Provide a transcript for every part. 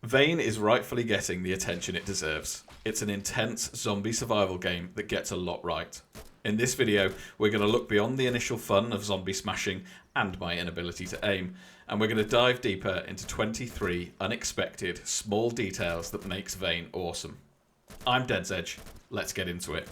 Vane is rightfully getting the attention it deserves. It's an intense zombie survival game that gets a lot right. In this video, we're going to look beyond the initial fun of zombie smashing and my inability to aim, and we're going to dive deeper into 23 unexpected small details that makes Vane awesome. I'm DeadZedje. Let's get into it.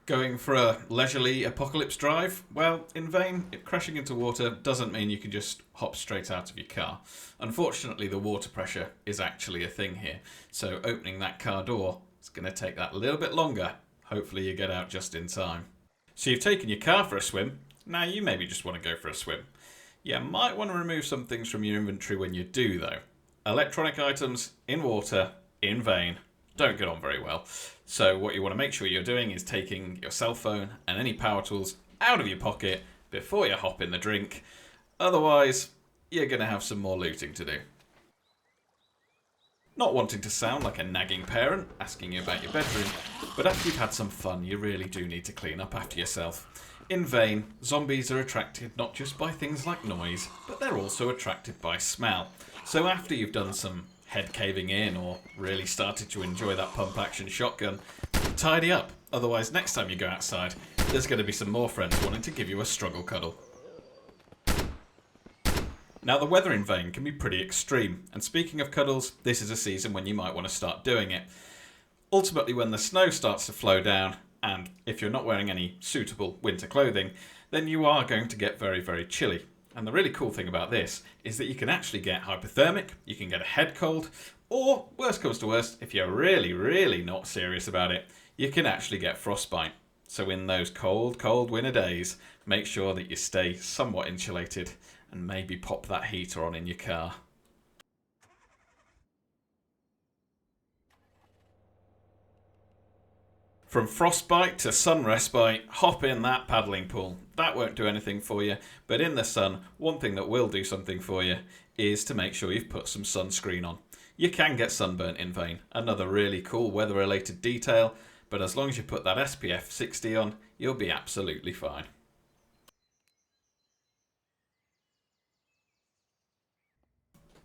Going for a leisurely apocalypse drive? Well, in Vane, crashing into water doesn't mean you can just hop straight out of your car. Unfortunately, the water pressure is actually a thing here, so opening that car door is going to take that a little bit longer. Hopefully you get out just in time. So you've taken your car for a swim, now you maybe just want to go for a swim. You might want to remove some things from your inventory when you do though. Electronic items in water, in Vane, don't get on very well. So what you want to make sure you're doing is taking your cell phone and any power tools out of your pocket before you hop in the drink. Otherwise, you're going to have some more looting to do. Not wanting to sound like a nagging parent asking you about your bedroom, but after you've had some fun, you really do need to clean up after yourself. In Vane, zombies are attracted not just by things like noise, but they're also attracted by smell. So after you've done some head caving in or really started to enjoy that pump action shotgun, tidy up. Otherwise, next time you go outside, there's going to be some more friends wanting to give you a struggle cuddle. Now, the weather in Vane can be pretty extreme, and speaking of cuddles, this is a season when you might want to start doing it. Ultimately, when the snow starts to flow down, and if you're not wearing any suitable winter clothing, then you are going to get very, very chilly. And the really cool thing about this is that you can actually get hypothermic, you can get a head cold, or worst comes to worst, if you're really, really not serious about it, you can actually get frostbite. So in those cold, cold winter days, make sure that you stay somewhat insulated and maybe pop that heater on in your car. From frostbite to sun respite, hop in that paddling pool. That won't do anything for you, but in the sun, one thing that will do something for you is to make sure you've put some sunscreen on. You can get sunburnt in Vane, another really cool weather-related detail, but as long as you put that SPF 60 on, you'll be absolutely fine.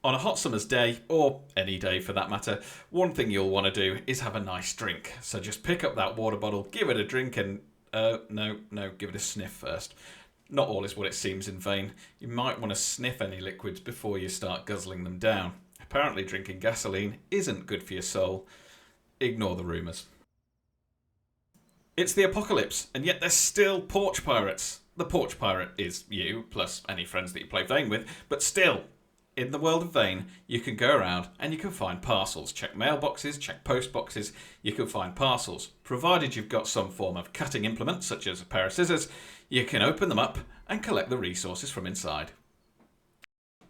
On a hot summer's day, or any day for that matter, one thing you'll want to do is have a nice drink. So just pick up that water bottle, give it a drink and... give it a sniff first. Not all is what it seems in Vane. You might want to sniff any liquids before you start guzzling them down. Apparently drinking gasoline isn't good for your soul. Ignore the rumours. It's the apocalypse, and yet there's still porch pirates. The porch pirate is you, plus any friends that you play Vane with, but still... In the world of Vane, you can go around and you can find parcels. Check mailboxes, check post boxes, you can find parcels. Provided you've got some form of cutting implement, such as a pair of scissors, you can open them up and collect the resources from inside.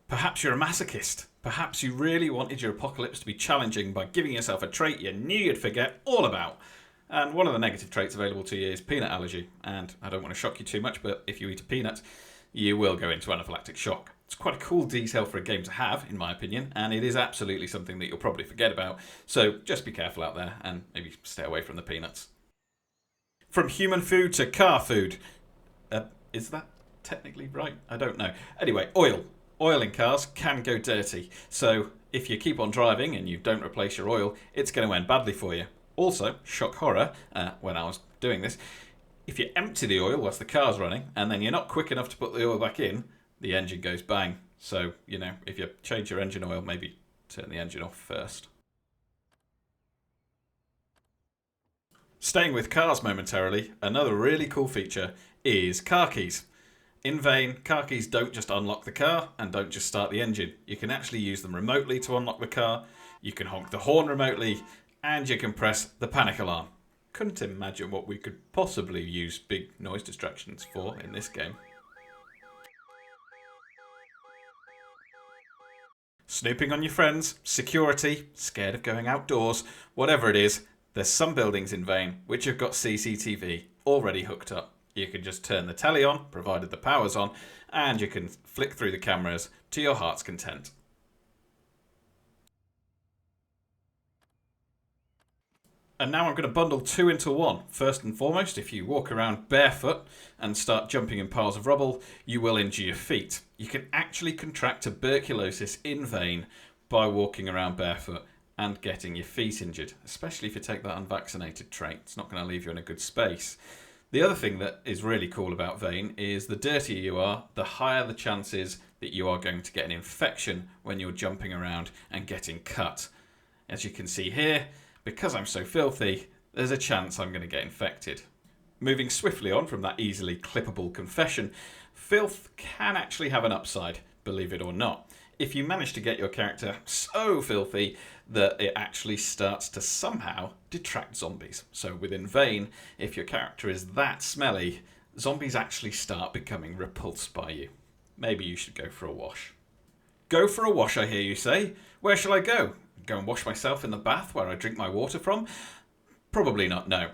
Perhaps you're a masochist. Perhaps you really wanted your apocalypse to be challenging by giving yourself a trait you knew you'd forget all about. And one of the negative traits available to you is peanut allergy. And I don't want to shock you too much, but if you eat a peanut, you will go into anaphylactic shock. It's quite a cool detail for a game to have, in my opinion, and it is absolutely something that you'll probably forget about, so just be careful out there and maybe stay away from the peanuts. From human food to car food. Is that technically right? I don't know. Anyway, oil. Oil in cars can go dirty, so if you keep on driving and you don't replace your oil, it's going to end badly for you. Also, shock horror, when I was doing this, if you empty the oil whilst the car's running, and then you're not quick enough to put the oil back in, the engine goes bang. So, if you change your engine oil, maybe turn the engine off first. Staying with cars momentarily, another really cool feature is car keys. In Vane, car keys don't just unlock the car and don't just start the engine. You can actually use them remotely to unlock the car, you can honk the horn remotely, and you can press the panic alarm. Couldn't imagine what we could possibly use big noise distractions for in this game. Snooping on your friends, security, scared of going outdoors, whatever it is, there's some buildings in Vane which have got CCTV already hooked up. You can just turn the telly on, provided the power's on, and you can flick through the cameras to your heart's content. And now I'm going to bundle two into one. First and foremost, if you walk around barefoot and start jumping in piles of rubble, you will injure your feet. You can actually contract tuberculosis in Vane by walking around barefoot and getting your feet injured, especially if you take that unvaccinated trait. It's not going to leave you in a good space. The other thing that is really cool about Vane is the dirtier you are, the higher the chances that you are going to get an infection when you're jumping around and getting cut. As you can see here, because I'm so filthy, there's a chance I'm going to get infected. Moving swiftly on from that easily clippable confession, filth can actually have an upside, believe it or not. If you manage to get your character so filthy that it actually starts to somehow detract zombies. So within Vane, if your character is that smelly, zombies actually start becoming repulsed by you. Maybe you should go for a wash. Go for a wash, I hear you say. Where shall I go? Go and wash myself in the bath where I drink my water from? Probably not, no.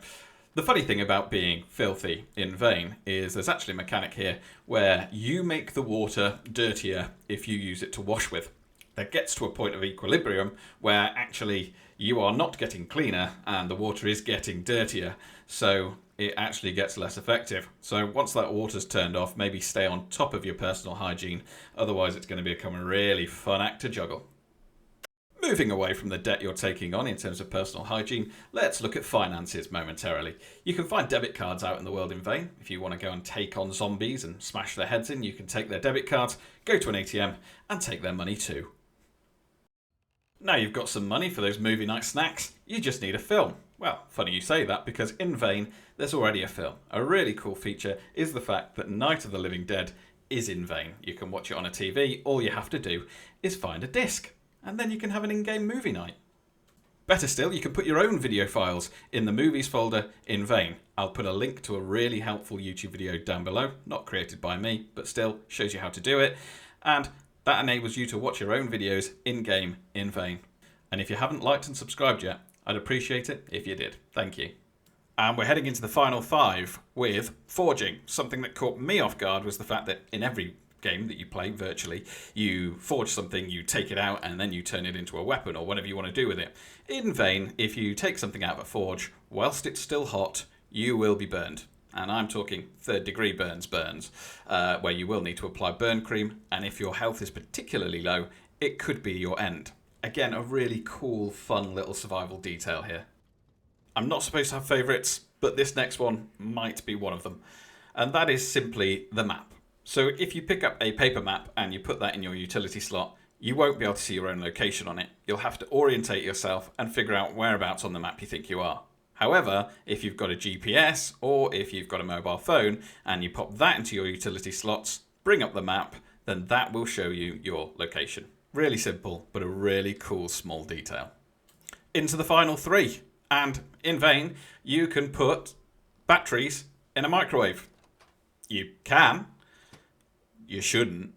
The funny thing about being filthy in Vane is there's actually a mechanic here where you make the water dirtier if you use it to wash with. That gets to a point of equilibrium where actually you are not getting cleaner and the water is getting dirtier, so it actually gets less effective. So once that water's turned off, maybe stay on top of your personal hygiene, otherwise it's going to become a really fun act to juggle. Moving away from the debt you're taking on in terms of personal hygiene, let's look at finances momentarily. You can find debit cards out in the world in Vane. If you want to go and take on zombies and smash their heads in, you can take their debit cards, go to an ATM and take their money too. Now you've got some money for those movie night snacks, you just need a film. Well, funny you say that because in Vane there's already a film. A really cool feature is the fact that Night of the Living Dead is in Vane. You can watch it on a TV, all you have to do is find a disc. And then you can have an in-game movie night. Better still, you can put your own video files in the movies folder in Vane. I'll put a link to a really helpful YouTube video down below, not created by me, but still shows you how to do it. And that enables you to watch your own videos in-game in Vane. And if you haven't liked and subscribed yet, I'd appreciate it if you did. Thank you. And we're heading into the final 5 with forging. Something that caught me off guard was the fact that in every game that you play virtually, you forge something, you take it out, and then you turn it into a weapon or whatever you want to do with it. In Vane, if you take something out of a forge, whilst it's still hot, you will be burned. And I'm talking 3rd degree burns, where you will need to apply burn cream, and if your health is particularly low, it could be your end. Again, a really cool, fun little survival detail here. I'm not supposed to have favourites, but this next one might be one of them. And that is simply the map. So if you pick up a paper map and you put that in your utility slot, you won't be able to see your own location on it. You'll have to orientate yourself and figure out whereabouts on the map you think you are. However, if you've got a GPS or if you've got a mobile phone and you pop that into your utility slots, bring up the map, then that will show you your location. Really simple, but a really cool small detail. Into the final 3. And in Vane, you can put batteries in a microwave. You can. You shouldn't.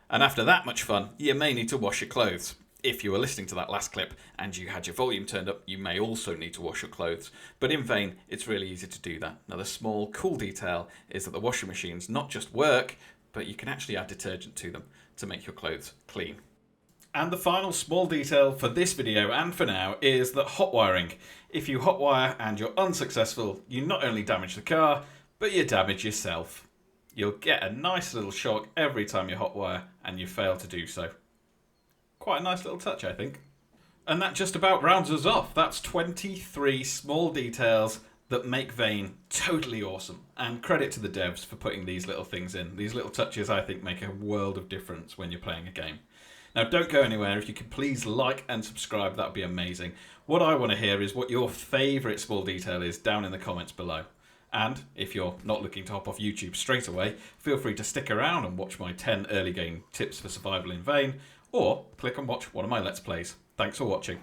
And after that much fun, you may need to wash your clothes. If you were listening to that last clip and you had your volume turned up, you may also need to wash your clothes. But in Vane, it's really easy to do that. Now, the small, cool detail is that the washing machines not just work, but you can actually add detergent to them to make your clothes clean. And the final small detail for this video and for now is that hot wiring. If you hotwire and you're unsuccessful, you not only damage the car, but you damage yourself. You'll get a nice little shock every time you hotwire and you fail to do so. Quite a nice little touch, I think. And that just about rounds us off. That's 23 small details that make Vane totally awesome. And credit to the devs for putting these little things in. These little touches, I think, make a world of difference when you're playing a game. Now, don't go anywhere. If you could please like and subscribe, that would be amazing. What I want to hear is what your favourite small detail is down in the comments below. And if you're not looking to hop off YouTube straight away, feel free to stick around and watch my 10 early game tips for survival in Vane, or click and watch one of my Let's Plays. Thanks for watching.